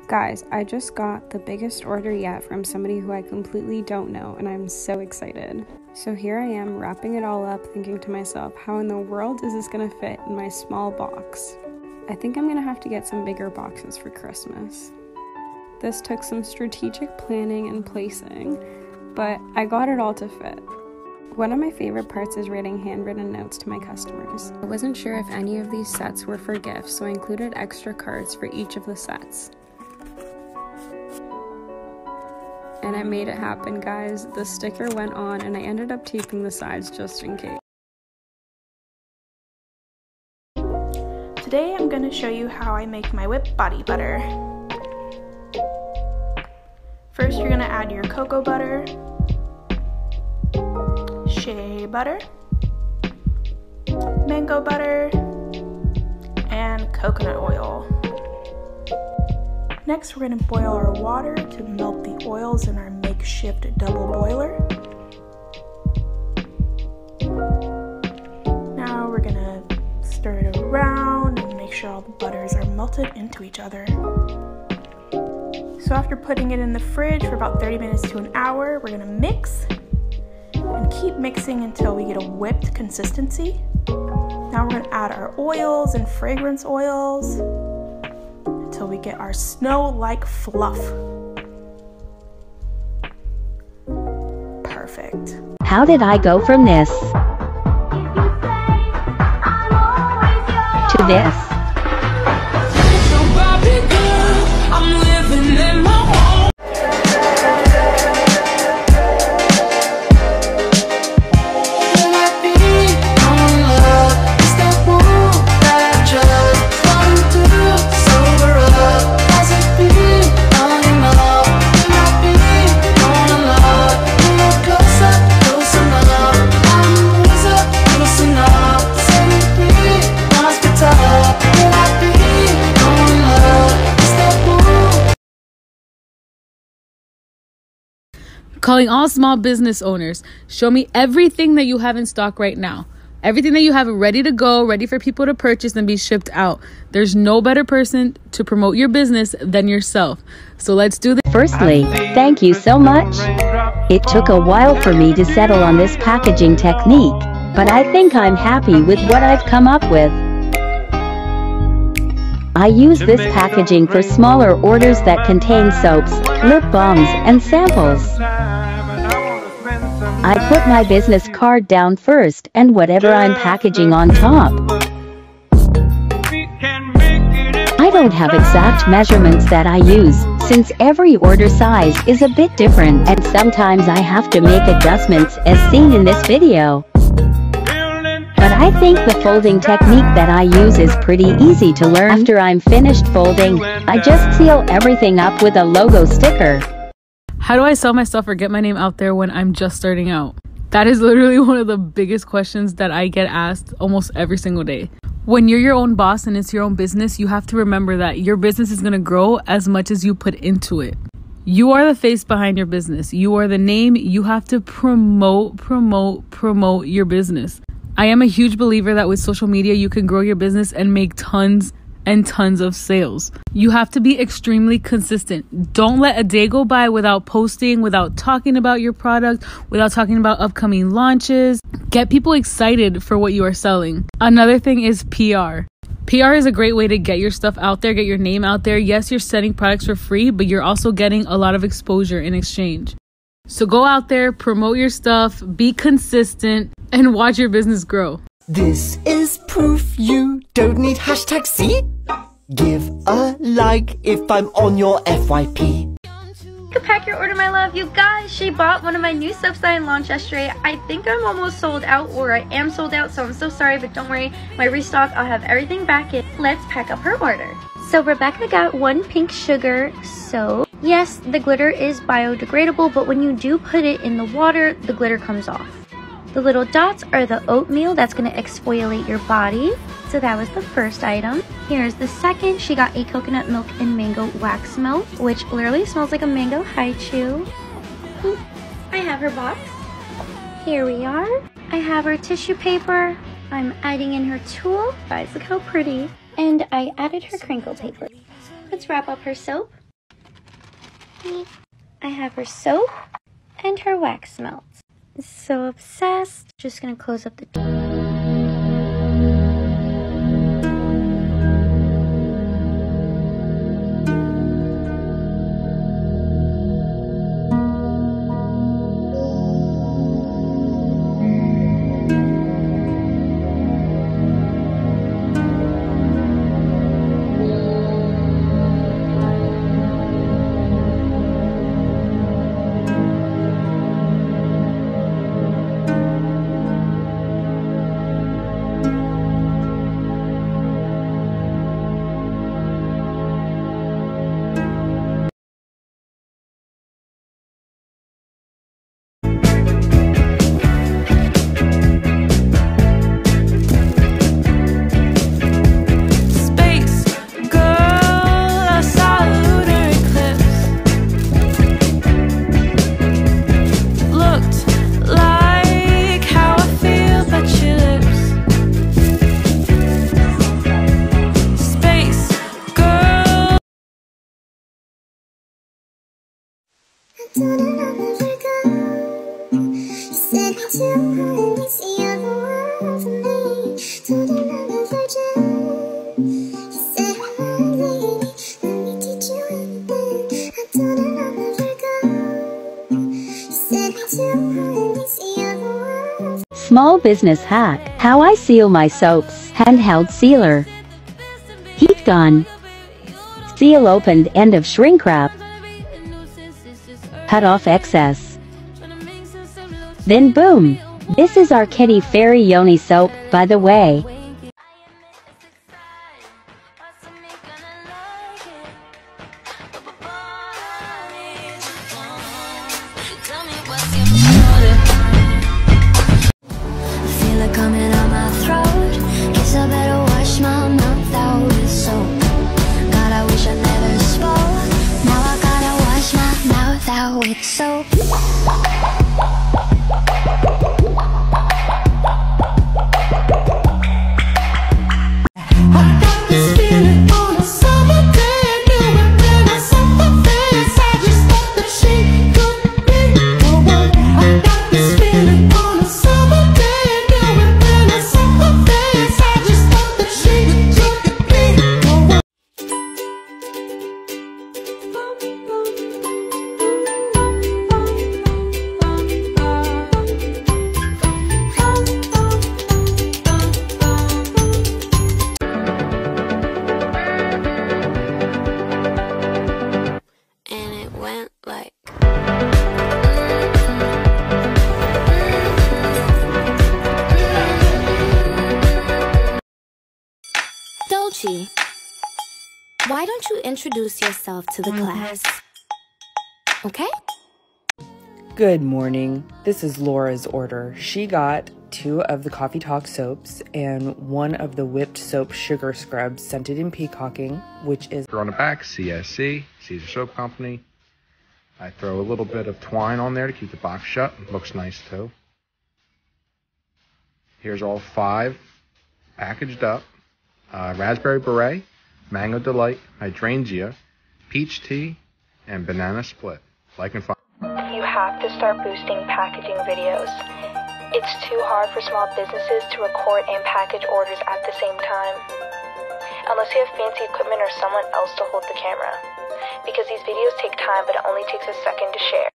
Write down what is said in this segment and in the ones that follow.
Guys, I just got the biggest order yet from somebody who I completely don't know, and I'm so excited. So here I am wrapping it all up, thinking to myself, how in the world is this gonna fit in my small box? I think I'm gonna have to get some bigger boxes for Christmas. This took some strategic planning and placing, but I got it all to fit. One of my favorite parts is writing handwritten notes to my customers. I wasn't sure if any of these sets were for gifts, so I included extra cards for each of the sets. And I made it happen, guys. The sticker went on and I ended up taping the sides just in case. Today I'm going to show you how I make my whipped body butter. First you're going to add your cocoa butter, shea butter, mango butter, and coconut oil. Next, we're going to boil our water to melt the oils in our makeshift double boiler. Now we're going to stir it around and make sure all the butters are melted into each other. So after putting it in the fridge for about 30 minutes to an hour, we're going to mix and keep mixing until we get a whipped consistency. Now we're going to add our oils and fragrance oils until we get our snow-like fluff. Perfect. How did I go from this to this? Calling all small business owners, show me everything that you have in stock right now. Everything that you have ready to go, ready for people to purchase and be shipped out. There's no better person to promote your business than yourself. So let's do this. Firstly, thank you so much. It took a while for me to settle on this packaging technique, but I think I'm happy with what I've come up with. I use this packaging for smaller orders that contain soaps, lip balms, and samples. I put my business card down first and whatever I'm packaging on top. I don't have exact measurements that I use, since every order size is a bit different and sometimes I have to make adjustments as seen in this video. But I think the folding technique that I use is pretty easy to learn. After I'm finished folding, I just seal everything up with a logo sticker. How do I sell my stuff or get my name out there when I'm just starting out? That is literally one of the biggest questions that I get asked almost every single day. When you're your own boss and it's your own business, you have to remember that your business is going to grow as much as you put into it. You are the face behind your business. You are the name. You have to promote your business. I am a huge believer that with social media, you can grow your business and make tons and tons of sales. You have to be extremely consistent. Don't let a day go by without posting, without talking about your product, without talking about upcoming launches. Get people excited for what you are selling. Another thing is PR. PR is a great way to get your stuff out there, get your name out there. Yes, you're selling products for free, but you're also getting a lot of exposure in exchange. So go out there, promote your stuff, be consistent, and watch your business grow. This is proof you don't need hashtag C. Give a like if I'm on your FYP. You can pack your order, my love. You guys, she bought one of my new soaps that I launched yesterday. I think I'm almost sold out, or I am sold out, so I'm so sorry, but don't worry. My restock, I'll have everything back in. Let's pack up her order. So Rebecca got one pink sugar soap. Yes, the glitter is biodegradable, but when you do put it in the water, the glitter comes off. The little dots are the oatmeal that's going to exfoliate your body. So that was the first item. Here's the second. She got a coconut milk and mango wax melt, which literally smells like a mango haichu. I have her box. Here we are. I have her tissue paper. I'm adding in her tulle. Guys, look how pretty. And I added her crinkle paper. Let's wrap up her soap. I have her soap and her wax melts. So obsessed. Just gonna close up the door. Small business hack. How I seal my soaps. Handheld sealer. Heat gun. Seal opened end of shrink wrap. Cut off excess. Then boom. This is our Kitty Fairy Yoni soap, by the way. Why don't you introduce yourself to the class? Okay? Good morning. This is Laura's order. She got 2 of the Coffee Talk soaps and 1 of the whipped soap sugar scrubs scented in peacocking, which is on the back, CSC, Caesar Soap Company. I throw a little bit of twine on there to keep the box shut. It looks nice too. Here's all 5 packaged up. Raspberry Beret, Mango Delight, Hydrangea, Peach Tea, and Banana Split. Like and follow. You have to start boosting packaging videos. It's too hard for small businesses to record and package orders at the same time. Unless you have fancy equipment or someone else to hold the camera. Because these videos take time, but it only takes a second to share.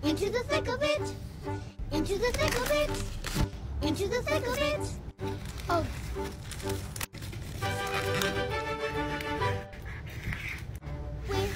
Into the thick of it! Into the thick of it! Into the thick of it! Oh. Where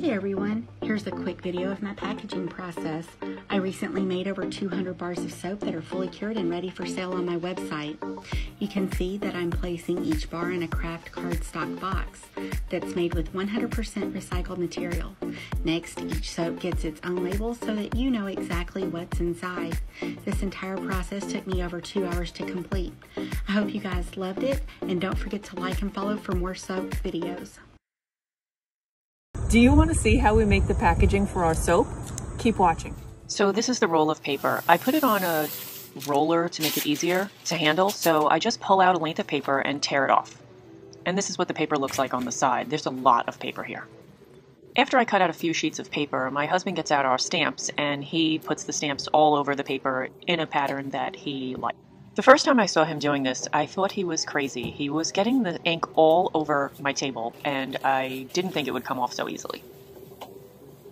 Hey everyone, here's a quick video of my packaging process. I recently made over 200 bars of soap that are fully cured and ready for sale on my website. You can see that I'm placing each bar in a craft cardstock box that's made with 100% recycled material. Next, each soap gets its own label so that you know exactly what's inside. This entire process took me over 2 hours to complete. I hope you guys loved it, and don't forget to like and follow for more soap videos. Do you want to see how we make the packaging for our soap? Keep watching. So this is the roll of paper. I put it on a roller to make it easier to handle, so I just pull out a length of paper and tear it off. And this is what the paper looks like on the side. There's a lot of paper here. After I cut out a few sheets of paper, my husband gets out our stamps and he puts the stamps all over the paper in a pattern that he likes. The first time I saw him doing this, I thought he was crazy. He was getting the ink all over my table, and I didn't think it would come off so easily.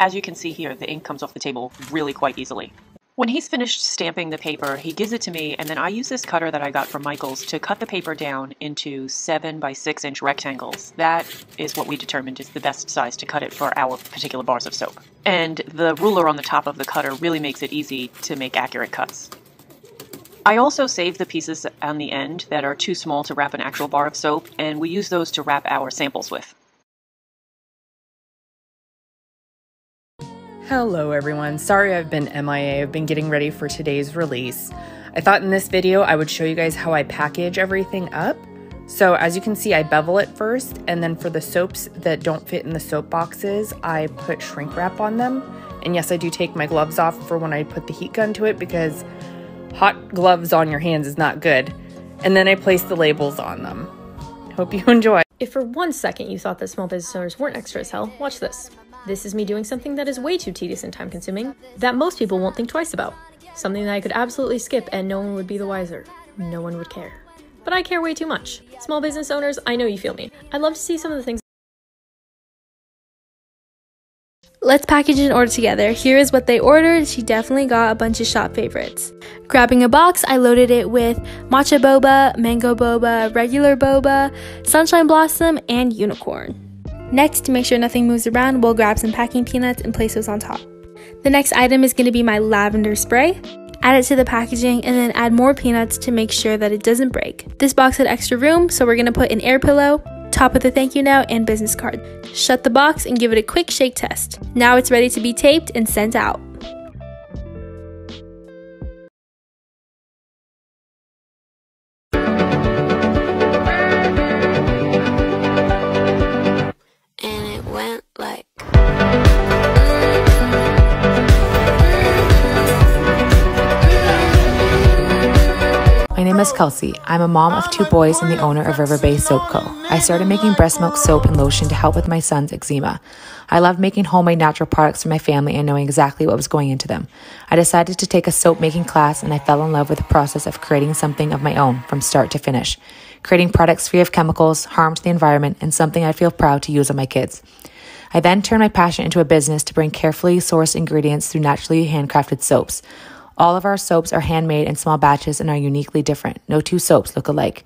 As you can see here, the ink comes off the table really quite easily. When he's finished stamping the paper, he gives it to me, and then I use this cutter that I got from Michael's to cut the paper down into 7 by 6 inch rectangles. That is what we determined is the best size to cut it for our particular bars of soap. And the ruler on the top of the cutter really makes it easy to make accurate cuts. I also save the pieces on the end that are too small to wrap an actual bar of soap, and we use those to wrap our samples with. Hello everyone, sorry I've been MIA. I've been getting ready for today's release. I thought in this video I would show you guys how I package everything up. So as you can see, I bevel it first, and then for the soaps that don't fit in the soap boxes, I put shrink wrap on them. And yes, I do take my gloves off for when I put the heat gun to it, because hot gloves on your hands is not good. And then I place the labels on them. Hope you enjoy. If for 1 second you thought that small business owners weren't extra as hell, watch this. This is me doing something that is way too tedious and time consuming that most people won't think twice about. Something that I could absolutely skip and no one would be the wiser. No one would care. But I care way too much. Small business owners, I know you feel me. I'd love to see some of the things. Let's package an order together. Here is what they ordered. She definitely got a bunch of shop favorites. Grabbing a box, I loaded it with matcha boba, mango boba, regular boba, sunshine blossom, and unicorn. Next, to make sure nothing moves around, we'll grab some packing peanuts and place those on top. The next item is going to be my lavender spray. Add it to the packaging and then add more peanuts to make sure that it doesn't break. This box had extra room, so we're going to put an air pillow, top with a thank you note, and business card. Shut the box and give it a quick shake test. Now it's ready to be taped and sent out. And it went like... My name is Kelsey. I'm a mom of 2 boys and the owner of River Bay Soap Co. I started making breast milk soap and lotion to help with my son's eczema. I loved making homemade natural products for my family and knowing exactly what was going into them. I decided to take a soap making class, and I fell in love with the process of creating something of my own from start to finish. Creating products free of chemicals, harm to the environment, and something I feel proud to use on my kids. I then turned my passion into a business to bring carefully sourced ingredients through naturally handcrafted soaps. All of our soaps are handmade in small batches and are uniquely different. No 2 soaps look alike.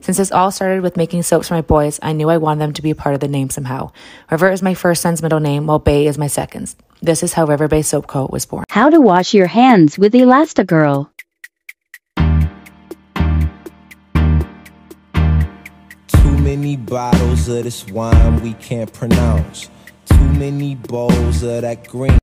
Since this all started with making soaps for my boys, I knew I wanted them to be a part of the name somehow. River is my first son's middle name, while Bay is my second's. This is how River Bay Soap Co. was born. How to wash your hands with Elastigirl. Too many bottles of this wine we can't pronounce. Too many bowls of that green.